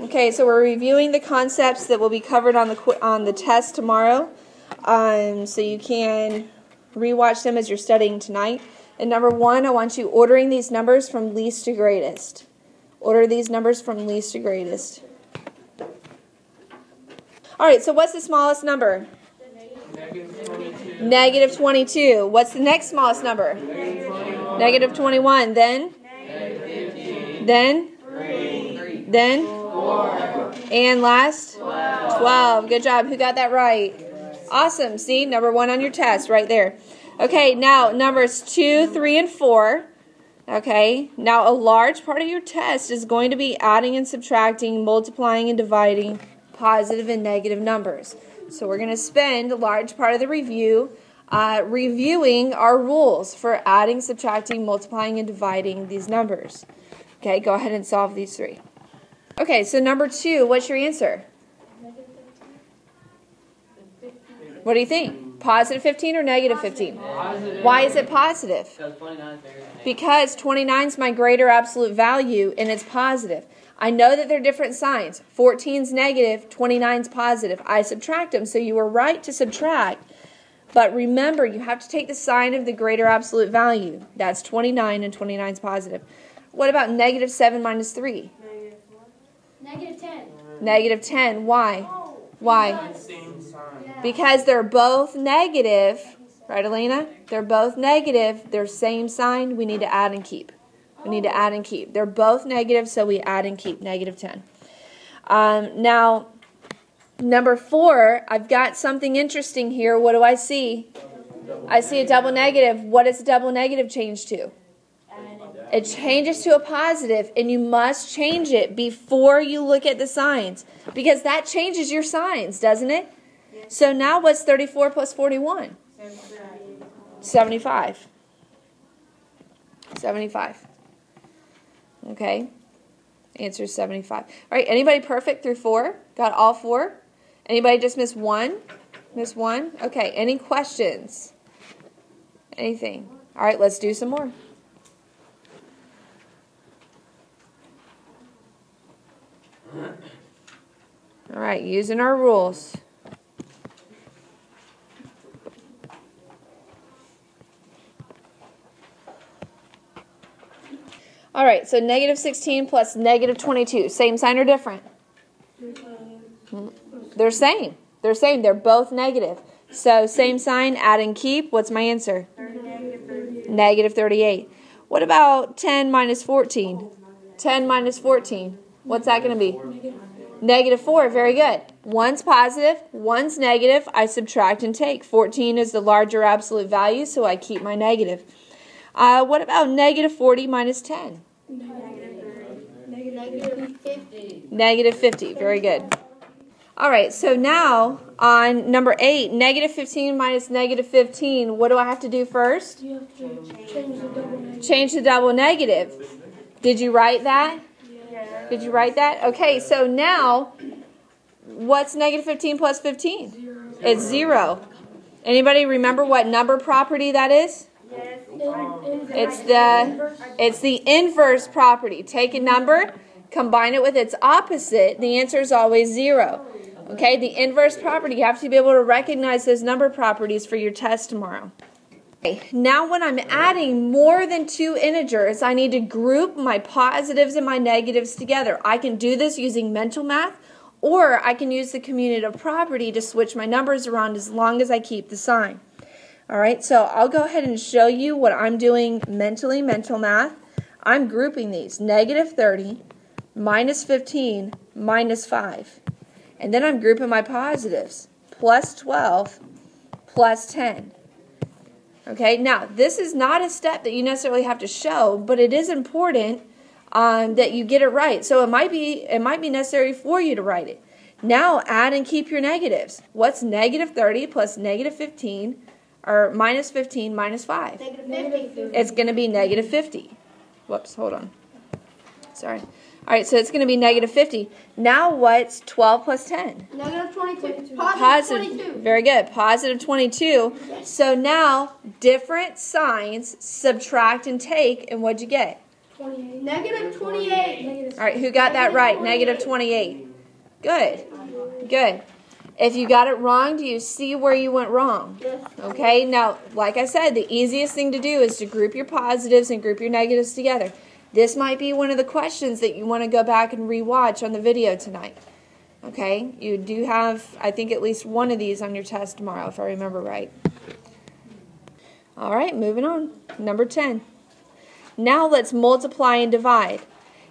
Okay, so we're reviewing the concepts that will be covered on the test tomorrow. So you can rewatch them as you're studying tonight. And number one, I want you ordering these numbers from least to greatest. Order these numbers from least to greatest. All right, so what's the smallest number? Negative 22. What's the next smallest number? Negative 21. Then? Then? 3. Then? 4. And last? 12. Good job. Who got that right? Awesome. See, number 1 on your test right there. Okay, now numbers 2, 3, and 4. Okay, now a large part of your test is going to be adding and subtracting, multiplying and dividing positive and negative numbers. So we're going to spend a large part of the review reviewing our rules for adding, subtracting, multiplying, and dividing these numbers. Okay, go ahead and solve these 3. Okay, so number 2, what's your answer? What do you think? Positive 15 or negative 15? Positive. Why is it positive? Because 29 is my greater absolute value, and it's positive. I know that they're different signs. 14 is negative, 29 is positive. I subtract them, so you were right to subtract. But remember, you have to take the sign of the greater absolute value. That's 29, and 29 is positive. What about negative 7 minus 3? Negative 10. Negative 10. Why? Why? Because they're both negative. Right, Elena? They're both negative. They're same sign. We need to add and keep. We need to add and keep. They're both negative, so we add and keep. Negative 10. Now, number 4, I've got something interesting here. What do I see? I see a double negative. What does a double negative change to? It changes to a positive, and you must change it before you look at the signs, because that changes your signs, doesn't it? So now what's 34 plus 41? 75. 75. Okay. Answer is 75. All right, anybody perfect through 4? Got all 4? Anybody just miss 1? Miss 1? Okay, any questions? Anything? All right, let's do some more. All right, using our rules. All right, so negative 16 plus negative 22. Same sign or different? They're same. They're same. They're both negative. So same sign, add and keep. What's my answer? Negative 38. What about 10 minus 14? 10 minus 14. What's that going to be? Negative 4. Very good. One's positive, one's negative. I subtract and take. 14 is the larger absolute value, so I keep my negative. What about negative 40 minus 10? Negative 50. Negative 50. Very good. All right, so now on number 8, negative 15 minus negative 15, what do I have to do first? You have to change the double negative. Change the double negative. Did you write that? Yeah. Did you write that? Okay, so now, what's negative 15 plus 15? 0. It's 0. Anybody remember what number property that is? Yes. It's the inverse property. Take a number, combine it with its opposite. The answer is always 0. Okay, the inverse property. You have to be able to recognize those number properties for your test tomorrow. Okay, now when I'm adding more than 2 integers, I need to group my positives and my negatives together. I can do this using mental math, or I can use the commutative property to switch my numbers around as long as I keep the sign. All right, so I'll go ahead and show you what I'm doing mentally, mental math. I'm grouping these, negative 30, minus 15, minus 5. And then I'm grouping my positives, plus 12, plus 10. Okay, now this is not a step that you necessarily have to show, but it is important that you get it right. So it might be necessary for you to write it. Now add and keep your negatives. What's negative 30 plus negative 15? Or minus 15 minus 5. Negative 50. It's going to be negative 50. Whoops, hold on. Sorry. All right, so it's going to be negative 50. Now what's 12 plus 10? Negative 22. Positive 22. Very good. Positive 22. So now different signs, subtract and take, and what'd you get? 28. Negative 28. All right, who got that right? Negative 28. Good. Good. If you got it wrong, do you see where you went wrong? Yes. Okay, now, like I said, the easiest thing to do is to group your positives and group your negatives together. This might be one of the questions that you want to go back and rewatch on the video tonight. Okay, you do have, I think, at least one of these on your test tomorrow, if I remember right. All right, moving on. Number 10. Now let's multiply and divide.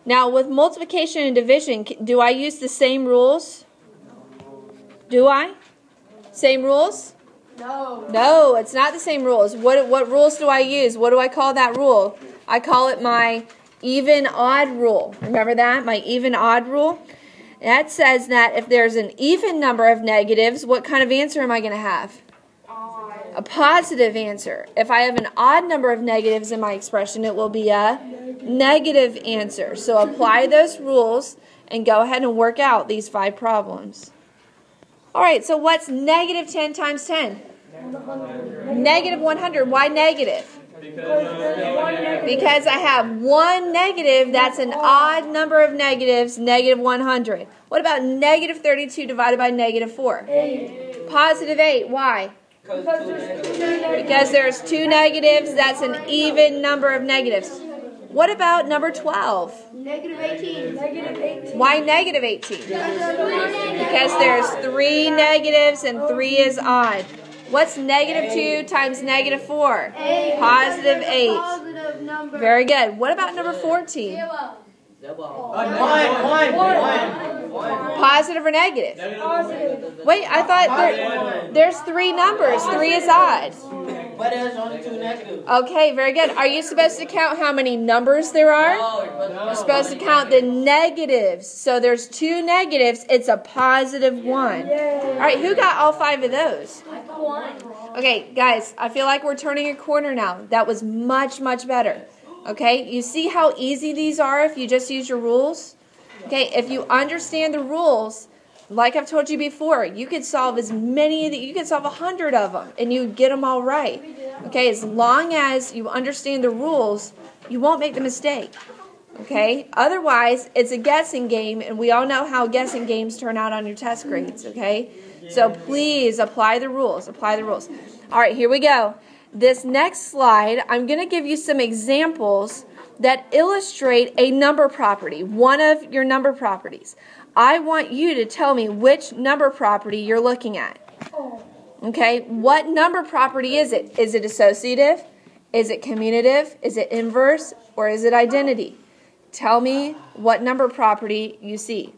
Now, with multiplication and division, do I use the same rules? Do I? Same rules? No. No, it's not the same rules. What rules do I use? What do I call that rule? I call it my even-odd rule. Remember that? My even-odd rule? That says that if there's an even number of negatives, what kind of answer am I going to have? A positive answer. If I have an odd number of negatives in my expression, it will be a negative answer. So apply those rules and go ahead and work out these 5 problems. All right, so what's negative 10 times 10? Negative 100. Why negative? Because I have one negative. That's an odd number of negatives, negative 100. What about negative 32 divided by negative 4? 8. Positive 8. Why? Because there's 2 negatives. That's an even number of negatives. What about number 12? Negative 18. Negative 18. Why negative 18? Because there's 3 negatives and 3 is odd. What's negative 2 times negative 4? 8. Positive 8. Positive number. Very good. What about number 14? Positive or negative? Positive. Wait, I thought there's 3 numbers. 3 is odd. But there's only 2 negatives. Okay, very good. Are you supposed to count how many numbers there are? You're supposed to count the negatives. So there's 2 negatives. It's a positive 1. All right, who got all 5 of those? Okay, guys, I feel like we're turning a corner now. That was much, much better. Okay, you see how easy these are if you just use your rules? Okay, if you understand the rules, like I've told you before, you could solve as many, you could solve 100 of them, and you get them all right. Okay, as long as you understand the rules, you won't make the mistake. Okay, otherwise, it's a guessing game, and we all know how guessing games turn out on your test grades. Okay, so please apply the rules. Apply the rules. All right, here we go. This next slide, I'm going to give you some examples that illustrate a number property, one of your number properties. I want you to tell me which number property you're looking at. Okay, what number property is it? Is it associative? Is it commutative? Is it inverse? Or is it identity? Tell me what number property you see.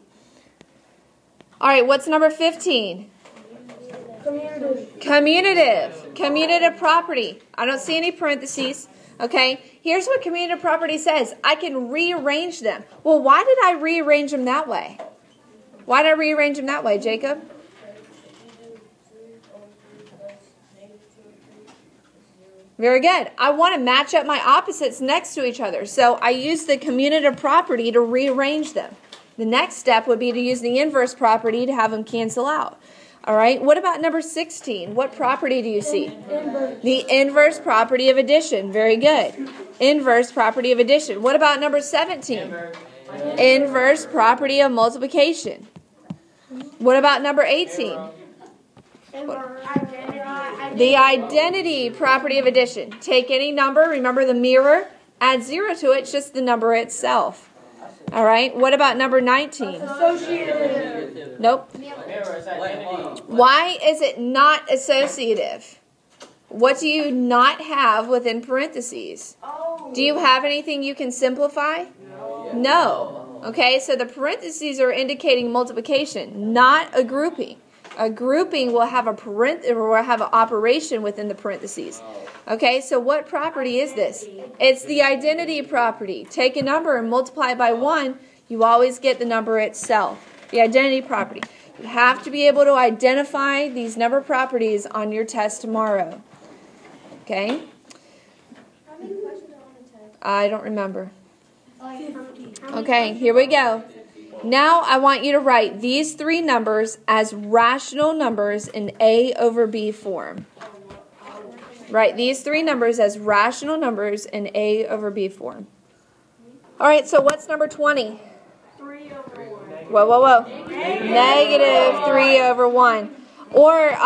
All right, what's number 15? Commutative. Commutative property. I don't see any parentheses. Okay, here's what commutative property says. I can rearrange them. Well, why did I rearrange them that way? Why did I rearrange them that way, Jacob? Very good. I want to match up my opposites next to each other. So I use the commutative property to rearrange them. The next step would be to use the inverse property to have them cancel out. All right, what about number 16? What property do you see? Inverse. The inverse property of addition. Very good. Inverse property of addition. What about number 17? Inverse property of multiplication. What about number 18? The identity property of addition. Take any number, remember the mirror, add 0 to it, it's just the number itself. All right, what about number 19? Associative. Nope. Why is it not associative? What do you not have within parentheses? Do you have anything you can simplify? No. Okay, so the parentheses are indicating multiplication, not a grouping. A grouping will have an operation within the parentheses. Okay, so what property is this? It's the identity property. Take a number and multiply it by 1. You always get the number itself. The identity property. You have to be able to identify these number properties on your test tomorrow. Okay? How many questions are on the test? I don't remember. 50. Okay, here we go. Now I want you to write these 3 numbers as rational numbers in A over B form. Write these 3 numbers as rational numbers in A over B form. All right, so what's number 20? 3 over 1. Whoa. Negative 3 over 1. Or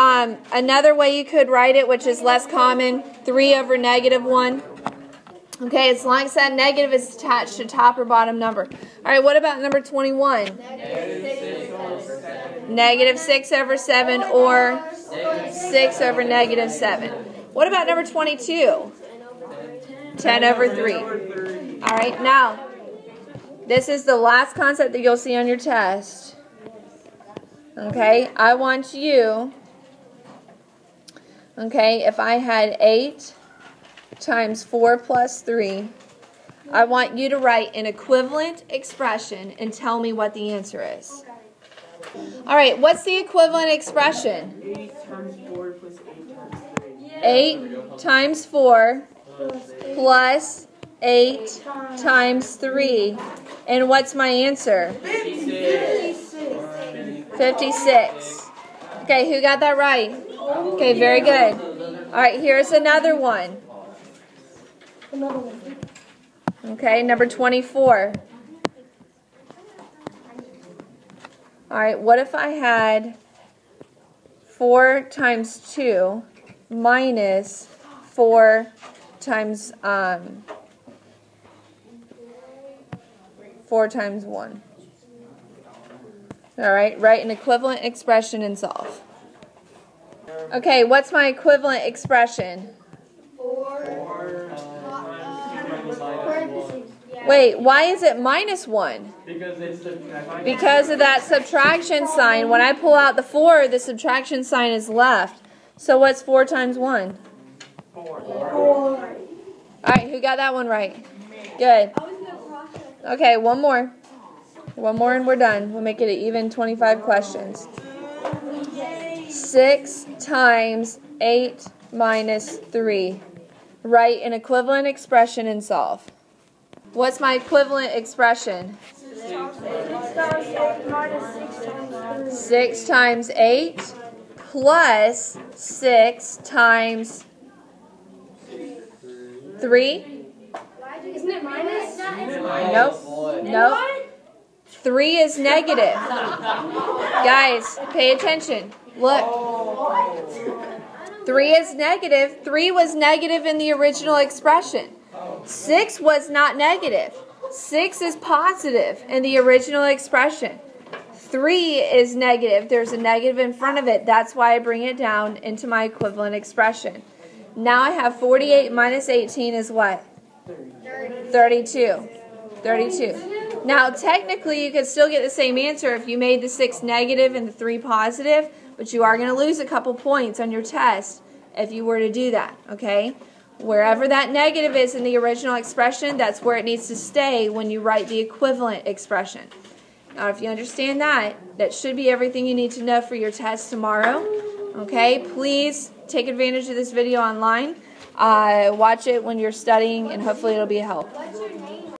another way you could write it, which is less common, 3 over negative 1. Okay, as long as that negative is attached to top or bottom number. All right, what about number 21? Negative 6 over 7 or 6 over negative 7. What about number 22? 10 over 3. All right, now, this is the last concept that you'll see on your test. Okay, I want you, okay, if I had 8 times 4 plus 3, I want you to write an equivalent expression and tell me what the answer is. All right, what's the equivalent expression? 8 times 4 plus 8 times 3. 8 times 4 plus 8 times 3. And what's my answer? 56. Okay, who got that right? Okay, very good. All right, here's another one. Okay, number 24. All right, what if I had 4 times 2 minus 4 times 4 times 1? All right, write an equivalent expression and solve. Okay, what's my equivalent expression? 4. Wait, why is it minus 1? Because of that subtraction sign. When I pull out the 4, the subtraction sign is left. So what's 4 times 1? 4. All right, who got that one right? Good. Okay, one more. One more and we're done. We'll make it an even 25 questions. 6 times 8 minus 3. Write an equivalent expression and solve. What's my equivalent expression? 6 times 8 plus 6 times 3. Isn't it minus? Nope. 3 is negative. Guys, pay attention. Look. 3 is negative. 3 was negative in the original expression. 6 was not negative. 6 is positive in the original expression. 3 is negative. There's a negative in front of it. That's why I bring it down into my equivalent expression. Now I have 48 minus 18 is what? 32. Now, technically, you could still get the same answer if you made the 6 negative and the 3 positive, but you are going to lose a couple points on your test if you were to do that, okay? Wherever that negative is in the original expression, that's where it needs to stay when you write the equivalent expression. Now, if you understand that, that should be everything you need to know for your test tomorrow, okay? Please take advantage of this video online. Watch it when you're studying, and hopefully it'll be a help.